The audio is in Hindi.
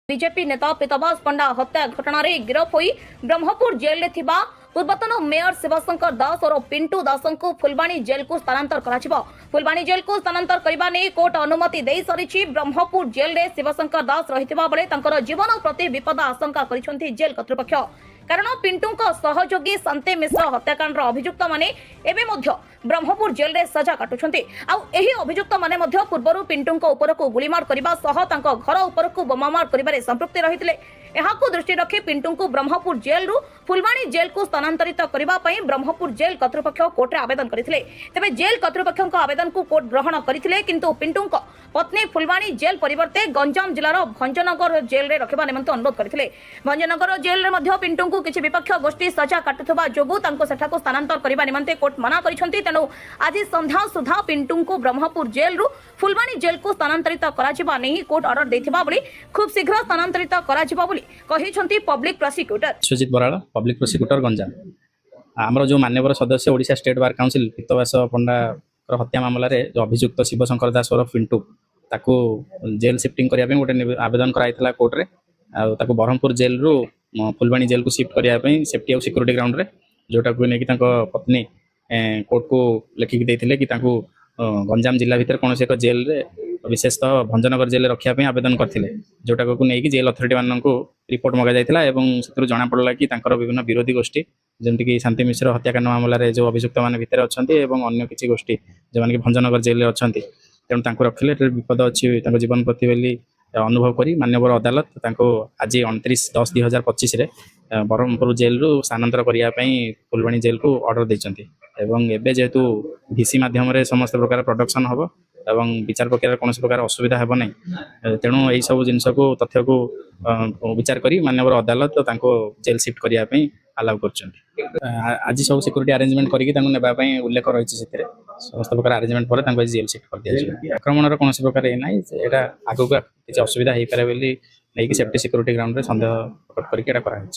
बीजेपी नेता पीताम्बर पंडा हत्या घटना रे गिरफ होई ब्रह्मपुर जेल रे थिबा पूर्वतन मेयर शिवशंकर दास और पिंटू दास को फुलबाणी जेल को स्थानांतर करा फुलबाणी जेल को स्थानांतर करबा नै कोर्ट अनुमति दे सरिछि। ब्रह्मपुर जेल रे शिवशंकर दास रहितबा बेले तंकर जीवन प्रति विपद आशंका करिसंती जेल कर्तृपक्ष। कारण पिंटू सहयोगी शांति मिश्र हत्याकांड अभियुक्त माने एबे मध्य ब्रह्मपुर जेल रे सजा काटुछंती। आउ एही अभियुक्त माने मध्य पूर्वरु पिंटू उपर को गुलीमार करबा सह तांको घर उपर को बोमामार करिबारे संपृक्ति रहितले। एहाकु दृष्टि रखी पिंटू को ब्रह्मपुर जेल रु फुलबाणी जेल को स्थानांतरित करबा पई ब्रह्मपुर जेल कर्तृपक्ष कोर्ट रे आवेदन करथिले। तबे जेल कर्तृपक्ष आवेदन को कोर्ट ग्रहण करथिले, किंतु पिंटू पत्नी फुलबाणी जेल परिवर्ते गंजाम जिलार भंजनगर जेल रे रखिबा निमंते अनुरोध करथिले। भंजनगर जेल रे मध्य पिंटू को किछि विपक्ष गोष्ठी सजा काटुथबा जोगु तांको सेठाको स्थानांतर करबा निमंते कोर्ट मना करिसंती। तेनु आज संध्या सुधा पिंटू को ब्रह्मपुर जेल रु फुलबाणी जेल को स्थानांतरित कराजिबा नै कोर्ट ऑर्डर दैथिबा बली खूब शीघ्र स्थानांतरित कराजिबा बली कहिसंती पब्लिक प्रोसिक्यूटर सुजित बराड़, पब्लिक प्रोसिक्यूटर गंजाम। आमर जो मान्यवर सदस्य ओडिशा स्टेट बार काउंसिल पीताम्बर पंडा हत्या मामला रे जो अभियुक्त शिवशंकर दास और पिंटू ताको जेल शिफ्टिंग करिया पे गोटे आवेदन कराइथला कोर्ट रे। ताको ब्रह्मपुर जेल रु फुलबाणी जेल को शिफ्ट करिया पे सेफ्टी और सिक्योरिटी ग्राउंड रे जोटा को नेकी ताको पत्नी कोर्ट को लिखिक देथिले कि ताको गंजाम जिला भीतर कौन से एक जेल रे विशेषतः भंजनगर जेल रखिया पे आवेदन करथिले। जोटा को नेकी जेल अथॉरिटी मानन को रिपोर्ट मगा जाइथिला एवं सेतु जना पड़ला कि तांकर विभिन्न विरोधी गोष्ठी जेमति कि शांति मिश्र हत्याकांड मामला रे जो अभियुक्त माने भीतर अछंती एवं अन्य किछि गोष्ठी जे माने कि भंजनगर जेल रे अछंती। तेणु तांको रखिले विपद अछि तांको जीवन प्रति बेली अनुभव करी मान्यवर अदालत तांको आज 29/10/2025 रे ब्रह्मपुर जेल रु स्थानांतर करिया पई फुलबाणी जेल को ऑर्डर दैचंती। एवं एबे जेतु भिसी माध्यम रे समस्त प्रकार प्रोडक्शन हबो एवं विचार प्रक्रिया कौन प्रकार असुविधा हेब ना। तेणु यही सब जिनस को तथ्य को विचार करी मान्यवर अदालत तांको जेल शिफ्ट करिया पई अलाउ करछंती। आज सब सिक्योरिटी अरेंजमेंट करिकि तांको नेबा पई उल्लेख रहिछि सेतिरे समस्त प्रकार अरेंजमेंट पर तांको जेल शिफ्ट कर दिया। आक्रमण कौन प्रकार ए नाही एटा आगु किछि असुविधा हे पारे बेली नै कि सेफ्टी सिक्योरिटी ग्राउंड रे संदेह प्रकट करिकि एटा करा